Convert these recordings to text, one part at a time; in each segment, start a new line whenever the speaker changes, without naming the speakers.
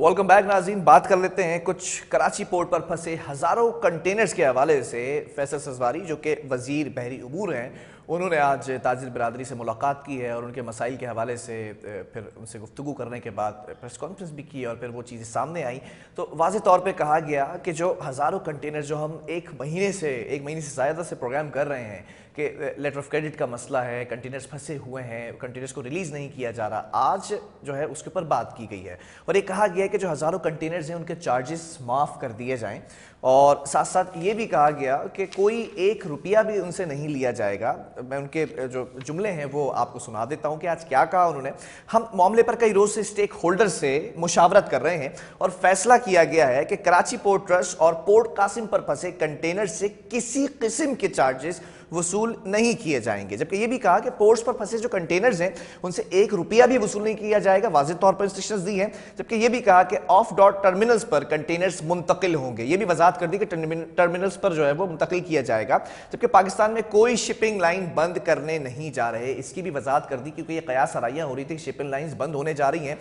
Welcome back नाज़रीन। बात कर लेते हैं कुछ कराची पोर्ट पर फंसे हजारों कंटेनर्स के हवाले से। फैसल सजवारी जो कि वजीर बहरी उमूर हैं, उन्होंने आज ताजिर बिरादरी से मुलाकात की है और उनके मसाइल के हवाले से फिर उनसे गुफ्तगू करने के बाद प्रेस कॉन्फ्रेंस भी की और फिर वो चीज़ें सामने आई। तो वाज़ेह तौर पे कहा गया कि जो हज़ारों कंटेनर जो हम एक महीने से ज़्यादा से प्रोग्राम कर रहे हैं कि लेटर ऑफ क्रेडिट का मसला है, कंटेनर्स फंसे हुए हैं, कंटेनर्स को रिलीज़ नहीं किया जा रहा, आज जो है उसके ऊपर बात की गई है और ये कहा गया है कि जो हज़ारों कंटेनर्स हैं उनके चार्जेस माफ़ कर दिए जाएं और साथ साथ ये भी कहा गया कि कोई 1 रुपया भी उनसे नहीं लिया जाएगा। मैं उनके जो जुमले हैं वो आपको सुना देता हूं कि आज क्या कहा उन्होंने। हम मामले पर कई रोज से स्टेक होल्डर से मुशावरत कर रहे हैं और फैसला किया गया है कि कराची पोर्ट ट्रस्ट और पोर्ट कासिम पर फंसे कंटेनर से किसी किस्म के चार्जेस वसूल नहीं किए जाएंगे। जबकि यह भी कहा कि पोर्ट्स पर फंसे जो कंटेनर्स हैं उनसे 1 रुपया भी वसूल नहीं किया जाएगा, वाज़ेह तौर पर इंस्ट्रक्शंस दी हैं। जबकि यह भी कहा कि ऑफ डॉट टर्मिनल्स पर कंटेनर्स मुंतकिल होंगे, यह भी वजाहत कर दी कि टर्मिनल्स पर जो है वो मुंतकिल किया जाएगा। जबकि पाकिस्तान में कोई शिपिंग लाइन बंद करने नहीं जा रहे, इसकी भी वजाहत कर दी क्योंकि ये कयास आराइयां हो रही थी शिपिंग लाइन्स बंद होने जा रही हैं,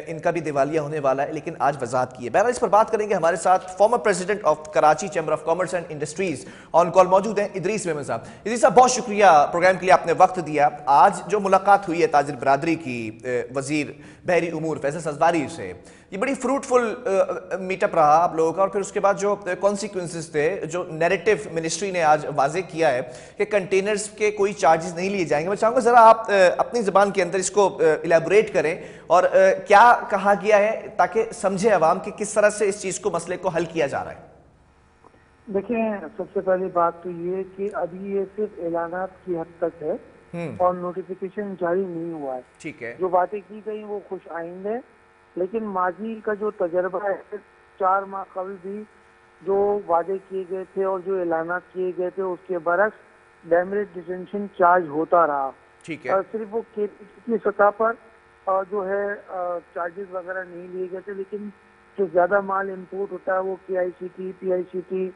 इनका भी दिवालिया होने वाला है, लेकिन आज वजाहत की है। बहरहाल इस पर बात करेंगे। हमारे साथ former president of Karachi chamber of commerce and industries on call मौजूद हैं इदरीस मेमन साहब। इदरीस साहब, बहुत शुक्रिया प्रोग्राम के लिए आपने वक्त दिया। आज जो मुलाकात हुई है ताजिर बिरादरी की वजीर बहरी उमूर फैसल सजवारी से, ये बड़ी फ्रूटफुल मीटअप रहा आप लोगों का और फिर उसके बाद जो कॉन्सिक्वेंसेस थे, जो नैरेटिव मिनिस्ट्री ने आज वाजे किया है कि कंटेनर्स के कोई चार्जेस नहीं लिए जाएंगे, मैं चाहूंगा जरा आप अपनी जबान के अंदर इसको इलेबोरेट करें और क्या कहा गया है ताकि समझे अवाम कि किस तरह से इस चीज को मसले को हल किया जा रहा है।
देखिए, सबसे पहली बात तो ये कि अभी ये सिर्फ ऐलानात की हद तक है और नोटिफिकेशन जारी नहीं हुआ है।
ठीक है।
जो बातें की गई वो खुश आइंद है, लेकिन माजी का जो तजर्बा है, 4 माह कबल भी जो वादे किए गए थे और जो ऐलानात किए गए थे उसके बरक्स डैमेज डिटेंशन चार्ज होता रहा।
ठीक है।
सिर्फ वो केपीसी की सतह पर जो है चार्जेस वगैरह नहीं लिए गए थे, लेकिन जो ज्यादा माल इंपोर्ट होता है वो KICT, PICT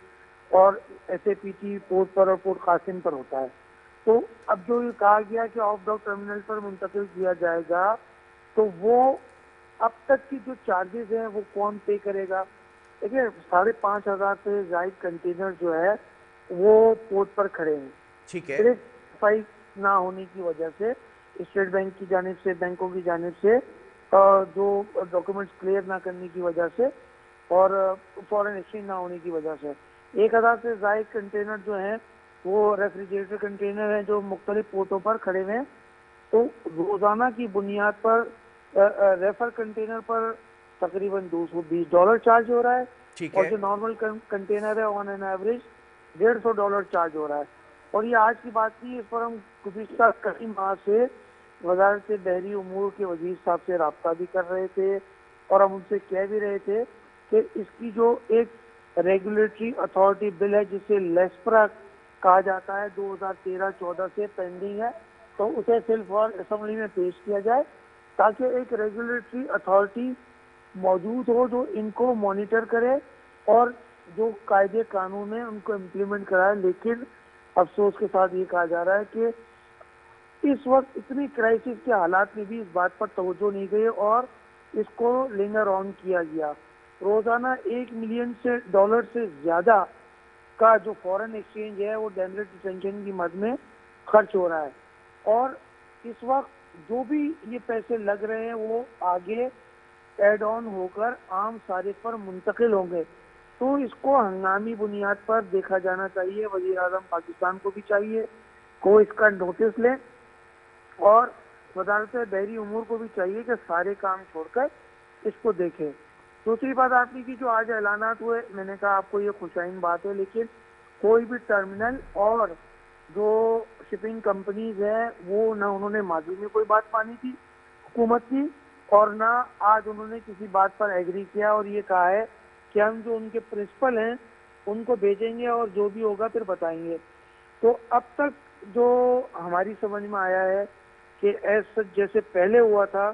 और SAPT पोर्ट पर और पोर्ट कासिम पर होता है। तो अब जो ये कहा गया कि ऑफ डॉक टर्मिनल पर मुंतकिल किया जाएगा, तो वो अब तक की जो चार्जेस हैं वो कौन पे करेगा? देखिए, 5,500 से जायद कंटेनर जो है वो पोर्ट पर खड़े हैं।
ठीक है।
सिर्फ सफाई ना होने की वजह से, स्टेट बैंक की जानिब से, बैंकों की जानिब से जो डॉक्यूमेंट्स क्लियर ना करने की वजह से और फॉरेन एक्सचेंज ना होने की वजह से 1,000 से ज्यादा कंटेनर जो हैं वो रेफ्रिजरेटर कंटेनर हैं जो मुख्तलिफ पोर्टों पर खड़े हुए हैं। तो रोजाना की बुनियाद पर रेफर कंटेनर पर तकरीबन $220 चार्ज हो रहा है और जो नॉर्मल कंटेनर है ऑन एन एवरेज $150 चार्ज हो रहा है। और ये आज की बात नहीं, इस पर हम गुज़िश्ता कई माह से वजारत बहरी उमूर के वजीर साहब से रब्ता भी कर रहे थे और हम उनसे कह भी रहे थे कि इसकी जो एक रेगुलेटरी अथॉरिटी बिल है जिसे लेस्प्रा कहा जाता है, 2013-14 से पेंडिंग है, तो उसे सिर्फ और असेंबली में पेश किया जाए ताकि एक रेगुलेटरी अथॉरिटी मौजूद हो जो इनको मॉनिटर करे और जो कायदे कानून है उनको इम्प्लीमेंट कराए। लेकिन अफसोस के साथ ये कहा जा रहा है कि इस वक्त इतनी क्राइसिस के हालात में भी इस बात पर तवज्जो नहीं गई और इसको लिंगर ऑन किया गया। रोजाना $1 मिलियन से ज्यादा का जो फॉरेन एक्सचेंज है वो डैमेज डिटेंशन की मद में खर्च हो रहा है और इस वक्त जो भी ये पैसे लग रहे हैं वो आगे एड ऑन होकर आम सारिफ पर मुंतकिल होंगे। तो इसको हंगामी बुनियाद पर देखा जाना चाहिए। वजीर आजम पाकिस्तान को भी चाहिए को इसका नोटिस लें और वजारत बहरी उमूर को भी चाहिए कि सारे काम छोड़कर इसको देखें। दूसरी बात आपने की जो आज ऐलानात हुए, मैंने कहा आपको ये खुशाइन बात है, लेकिन कोई भी टर्मिनल और जो शिपिंग कंपनीज है वो ना उन्होंने माजी में कोई बात मानी थी हुकूमत की और ना आज उन्होंने किसी बात पर एग्री किया और ये कहा है कि हम जो उनके प्रिंसिपल हैं उनको भेजेंगे और जो भी होगा फिर बताएंगे। तो अब तक जो हमारी समझ में आया है कि ऐसा जैसे पहले हुआ था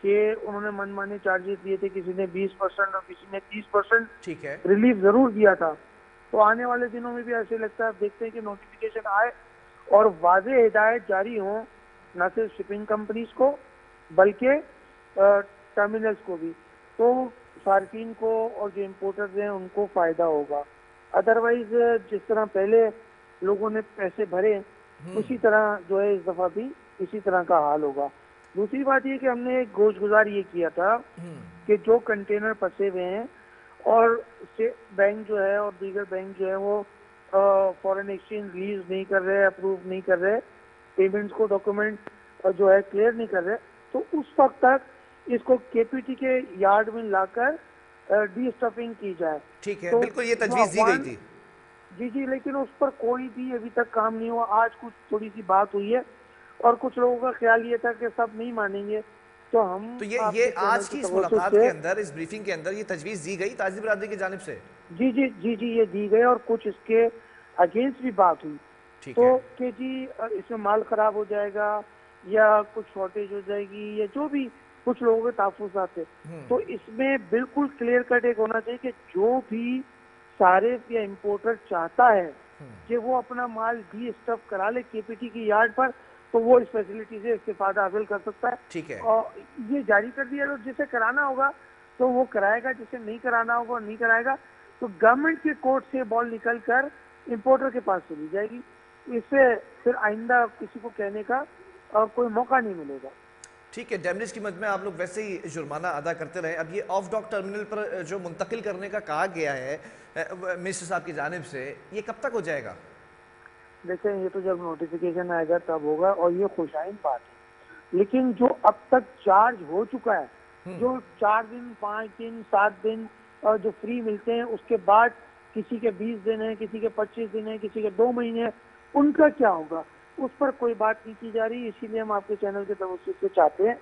कि उन्होंने मनमाने चार्जेस दिए थे, किसी ने 20% और किसी ने 30%,
ठीक है,
रिलीफ जरूर दिया था। तो आने वाले दिनों में भी ऐसे लगता है, देखते हैं कि नोटिफिकेशन आए और वाज़ेह हिदायत जारी हो न सिर्फ शिपिंग कंपनीज को बल्कि टर्मिनल्स को भी। तो सार्फिन को और जो इम्पोर्टर्स हैं उनको फायदा होगा। अदरवाइज जिस तरह पहले लोगों ने पैसे भरे उसी तरह जो है इस दफा भी इसी तरह का हाल होगा। दूसरी बात ये कि हमने एक गोशगुजार ये किया था कि जो कंटेनर फंसे हुए हैं और बैंक जो है और दीगर बैंक जो है वो फॉरेन एक्सचेंज रिलीज नहीं कर रहे, अप्रूव नहीं कर रहे, पेमेंट्स को डॉक्यूमेंट जो है क्लियर नहीं कर रहे, तो उस वक्त तक इसको केपीटी के यार्ड में लाकर डी स्टफिंग की जाए।
ठीक है,
तो
बिल्कुल ये
जो
तजवीज़ दी गई
अफवाह
थी।
जी जी, लेकिन उस पर कोई भी अभी तक काम नहीं हुआ। आज कुछ थोड़ी सी बात हुई है और कुछ लोगों का ख्याल ये था कि सब नहीं मानेंगे, तो हम
तो ये
आपके चैनल
आज
की
की इस
तवज्जो
मुलाकात के
से
अंदर, इस ब्रीफिंग के अंदर ये तजवीज़ दी गई ताजिर बरादरी की जानिब से।
जी जी जी जी ये दी गई और कुछ इसके अगेंस्ट भी बात हुई।
ठीक
तो
है।
कि जी इसमें माल खराब हो जाएगा या कुछ शॉर्टेज हो जाएगी या जो भी कुछ लोगों के तहफ़्फ़ुज़ात थे, तो इसमें बिल्कुल क्लियर कट एक होना चाहिए कि जो भी सारिफ या इम्पोर्टर चाहता है कि वो अपना माल डी स्टफ करा ले केपीटी की यार्ड पर, तो वो इस फैसिलिटी से इस्तेफादा हासिल कर सकता है।
ठीक है।
और ये जारी कर दिया, तो जिसे कराना होगा तो वो कराएगा, जिसे नहीं कराना होगा नहीं कराएगा। तो गवर्नमेंट के कोर्ट से बॉल निकल कर इम्पोर्टर के पास चली जाएगी। इससे फिर आइंदा किसी को कहने का कोई मौका नहीं मिलेगा।
ठीक है, डैमरेज की मद में आप लोग वैसे ही जुर्माना अदा करते रहे। अब ये ऑफ डॉक टर्मिनल पर जो मुंतकिल करने का कहा गया है मिनिस्टर साहब की जानिब से, ये कब तक हो जाएगा?
देखें, ये तो जब नोटिफिकेशन आएगा तब होगा और ये खुशाइन बात है। लेकिन जो अब तक चार्ज हो चुका है, जो 4 दिन 5 दिन 7 दिन जो फ्री मिलते हैं, उसके बाद किसी के 20 दिन है, किसी के 25 दिन है, किसी के 2 महीने है, उनका क्या होगा उस पर कोई बात नहीं की जा रही। इसीलिए हम आपके चैनल के तवज्जो से चाहते हैं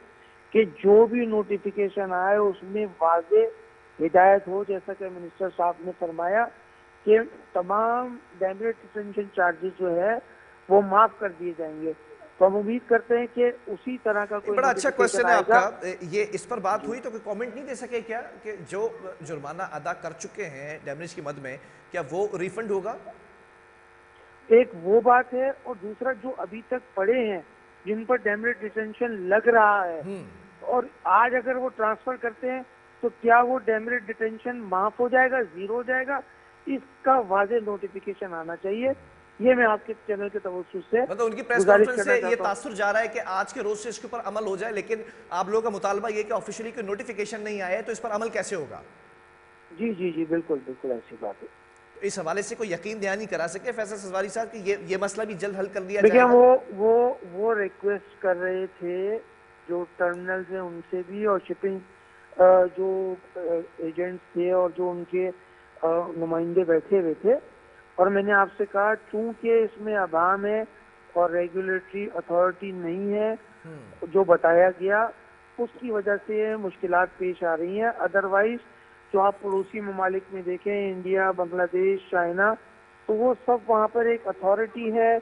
कि जो भी नोटिफिकेशन आए उसमें वाज़े हिदायत हो, जैसा कि मिनिस्टर साहब ने फरमाया कि तमाम डैमेज डिटेंशन चार्जेस जो है वो माफ कर दिए जाएंगे। तो हम उम्मीद करते हैं कि उसी तरह का कोई
बड़ा अच्छा
नोटिफिकेशन
क्वेश्चन है
आएगा।
आपका। ये इस पर बात
जी,
हुई तो कोई कमेंट नहीं दे सके क्या कि जो जुर्माना अदा कर चुके हैं डैमरेज की मद में, क्या वो रिफंड होगा?
एक वो बात है और दूसरा जो अभी तक पड़े हैं जिन पर डैमेज डिटेंशन लग रहा है, और आज अगर वो ट्रांसफर करते हैं तो क्या वो डैमेज डिटेंशन माफ हो जाएगा, जीरो हो जाएगा? इसका वाज़ेह नोटिफिकेशन आना चाहिए। ये मैं आपके चैनल के तवज्जो से
मतलब उनकी प्रेस
गुजारिश
कॉन्फ्रेंस
करना
से ये
चाहता हूँ।
तासुर जा रहा है कि आज के रोज से इसके ऊपर अमल हो जाए, लेकिन आप लोगों का मुतालबा ये कि ऑफिशियली कोई नोटिफिकेशन नहीं आया है, तो इस पर अमल कैसे होगा?
जी जी जी, बिल्कुल बिल्कुल ऐसी बात है।
इस हवाले से कोई यकीन दहानी करा सके फैसल सजवारी साहब कि ये मसला भी जल्द हल कर लिया
देखिए,
जाएगा?
वो रिक्वेस्ट कर रहे थे जो टर्मिनल हैं उनसे भी, और शिपिंग जो एजेंट्स थे और जो उनके नुमाइंदे बैठे हुए थे, और मैंने आपसे कहा चूंकि इसमें अवाम है और रेगुलेटरी अथॉरिटी नहीं है जो बताया गया, उसकी वजह से मुश्किलात पेश आ रही हैं। अदरवाइज जो आप पड़ोसी ममालिक में देखें, इंडिया, बांग्लादेश, चाइना, तो वो सब वहाँ पर एक अथॉरिटी है,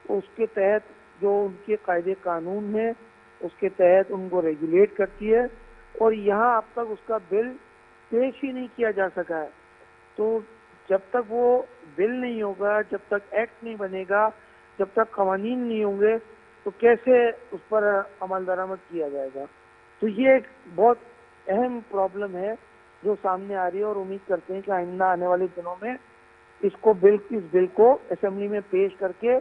उसके तहत जो उनके कायदे कानून है उसके तहत उनको रेगुलेट करती है, और यहाँ अब तक उसका बिल पेश ही नहीं किया जा सका है। तो जब तक वो बिल नहीं होगा, जब तक एक्ट नहीं बनेगा, जब तक कवानीन नहीं होंगे, तो कैसे उस पर अमल दरामद किया जाएगा? तो ये एक बहुत अहम प्रॉब्लम है जो सामने आ रही है, और उम्मीद करते हैं कि आइंदा आने वाले दिनों में इस बिल को असेंबली में पेश करके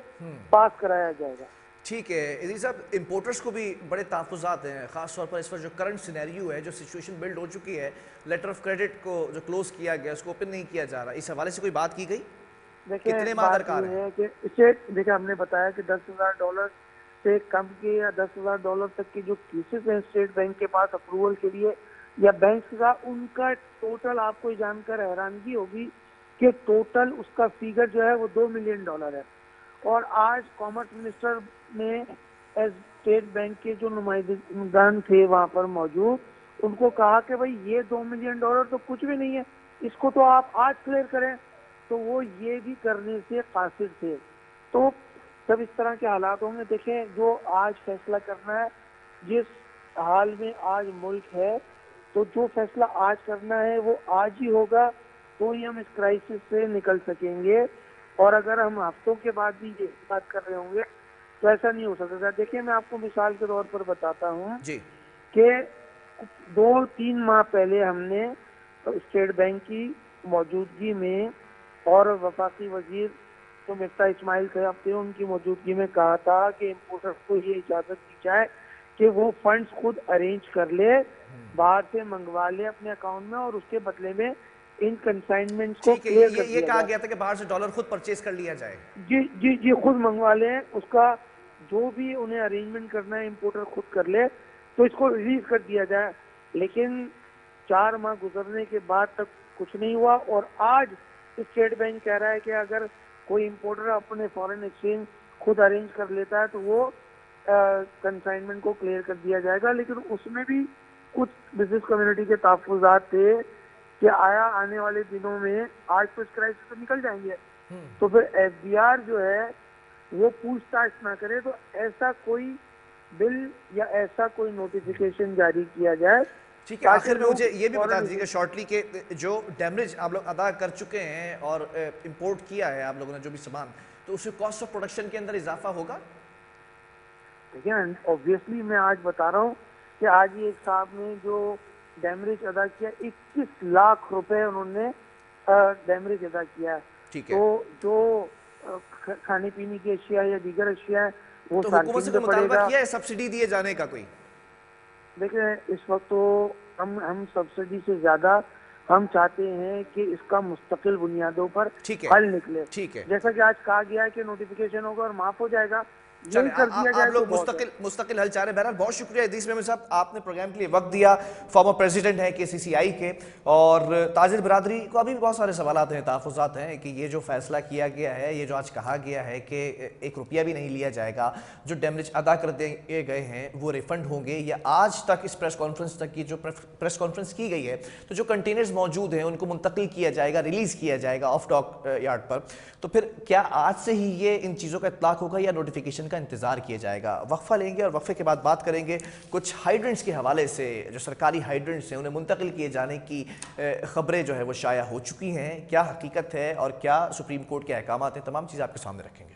पास कराया जाएगा।
ठीक है इदी साहब, इम्पोर्टर्स को भी बड़े तहफ़्फ़ुज़ात हैं, ख़ास तौर पर इस पर जो करंट सिनेरियो है, जो सिचुएशन बिल्ड हो चुकी है, लेटर ऑफ क्रेडिट को जो क्लोज़ किया गया उसको ओपन नहीं किया जा रहा, इस हवाले से कोई बात की गई?
देखिए,
कितने माह
बात
दरकार
ये
हैं?
है कि इसे देखिए, हमने बताया कि $10,000 से कम के या $10,000 तक के जो केसेस हैं स्टेट बैंक के पास अप्रूवल के लिए या बैंक का, उनका टोटल आपको ये जानकर हैरानगी होगी कि टोटल उसका फिगर जो है वो $2 मिलियन है। और आज कॉमर्स मिनिस्टर ने एज स्टेट बैंक के जो नुमाइंदगान थे वहाँ पर मौजूद, उनको कहा कि भाई ये $2 मिलियन तो कुछ भी नहीं है, इसको तो आप आज क्लियर करें। तो वो ये भी करने से कासिर थे। तो जब इस तरह के हालात होंगे, देखें जो आज फैसला करना है, जिस हाल में आज मुल्क है, तो जो फैसला आज करना है वो आज ही होगा, तो ही हम इस क्राइसिस से निकल सकेंगे। और अगर हम हफ्तों के बाद भी ये बात कर रहे होंगे तो ऐसा नहीं हो सकेगा। देखिए, मैं आपको मिसाल के तौर पर बताता हूँ
जी।
कि 2-3 माह पहले हमने स्टेट बैंक की मौजूदगी में और वफाकी वजीर तो मिफ्ता इस्माइल खयाब थे, उनकी मौजूदगी में कहा था कि इम्पोर्टर को ये इजाजत दी जाए कि वो फंड्स खुद अरेंज कर ले, बाहर से मंगवा ले अपने अकाउंट में, और उसके बदले में इन कंसाइनमेंट्स को
ठीक है,
क्लियर कर
ये
दिया
कहा
जाए।
गया था कि बाहर से डॉलर खुद परचेज कर लिया जाए।
जी जी जी, खुद मंगवा लें, उसका जो भी उन्हें अरेंजमेंट करना है इम्पोर्टर खुद कर ले, तो इसको रिलीज कर दिया जाए। लेकिन 4 माह गुजरने के बाद तक कुछ नहीं हुआ, और आज स्टेट बैंक कह रहा है कि अगर कोई इम्पोर्टर अपने फॉरेन एक्सचेंज खुद अरेंज कर लेता है तो वो कंसाइनमेंट को क्लियर कर दिया जाएगा। लेकिन उसमें भी कुछ बिजनेस कम्युनिटी के तहफ्फुज़ात थे कि आया आने वाले दिनों में, आज तो इस क्राइसिस से निकल जाएंगे, तो फिर एफबीआर जो है वो पूछताछ ना करे, तो ऐसा कोई बिल या ऐसा कोई नोटिफिकेशन जारी किया जाए।
ठीक है, आखिर में मुझे ये भी बता दीजिएगा शॉर्टली कि जो डैमेज आप लोग अदा कर चुके हैं और इंपोर्ट किया है आप लोगों ने जो भी सामान, तो उससे कॉस्ट ऑफ प्रोडक्शन के अंदर इजाफा होगा?
देखिए, ऑब्वियसली मैं आज बता रहा हूँ कि आज ही एक साहब ने जो डैमरेज अदा किया, 21 लाख रुपए उन्होंने डैमरेज अदा किया है।
ठीक है,
तो जो खाने पीने की अशिया या दीगर अशिया है वो
तो हुकूमत से
सार्फिन
कोई
पे
मुतालबा
पड़ेगा।
किया है सब्सिडी दिए जाने का कोई?
देखिए, इस वक्त तो हम सब्सिडी से ज्यादा हम चाहते हैं कि इसका मुस्तकिल बुनियादों पर
ठीक है,
हल निकले।
ठीक है।
जैसा कि आज कहा गया है कि नोटिफिकेशन होगा और माफ हो जाएगा,
चले
यही कर दिया
आप
जाए तो
लोग
बहुत है।
मुस्तकिल हल चाह रहे हैं। बहरहाल बहुत शुक्रिया हदीस मेमन साहब, आपने प्रोग्राम के लिए वक्त दिया। फॉर्मर प्रेसिडेंट हैं केसीसीआई के, और ताजिर बिरादरी को अभी भी बहुत सारे सवालात हैं, तहफ़्फ़ुज़ात हैं कि ये जो फैसला किया गया है, ये जो आज कहा गया है कि 1 रुपया भी नहीं लिया जाएगा, जो डैमेज अदा कर दिए गए हैं वो रिफंड होंगे, या आज तक इस प्रेस कॉन्फ्रेंस तक की जो प्रेस कॉन्फ्रेंस की गई है, तो जो कंटेनर्स मौजूद हैं उनको मुंतकिल किया जाएगा, रिलीज़ किया जाएगा ऑफ डॉक यार्ड पर, तो फिर क्या आज से ही ये इन चीज़ों का इत्लाक होगा या नोटिफिकेशन का इंतज़ार किया जाएगा? वक्फा लेंगे और वक्फे के बाद बात करेंगे कुछ हाइड्रेंट्स के हवाले से। जो सरकारी हाइड्रेंट्स हैं उन्हें मुंतकिल किए जाने की खबरें जो है वो शाया हो चुकी हैं, क्या हकीकत है और क्या सुप्रीम कोर्ट के अहकामात हैं, तमाम चीज़ें आपके सामने रखेंगे।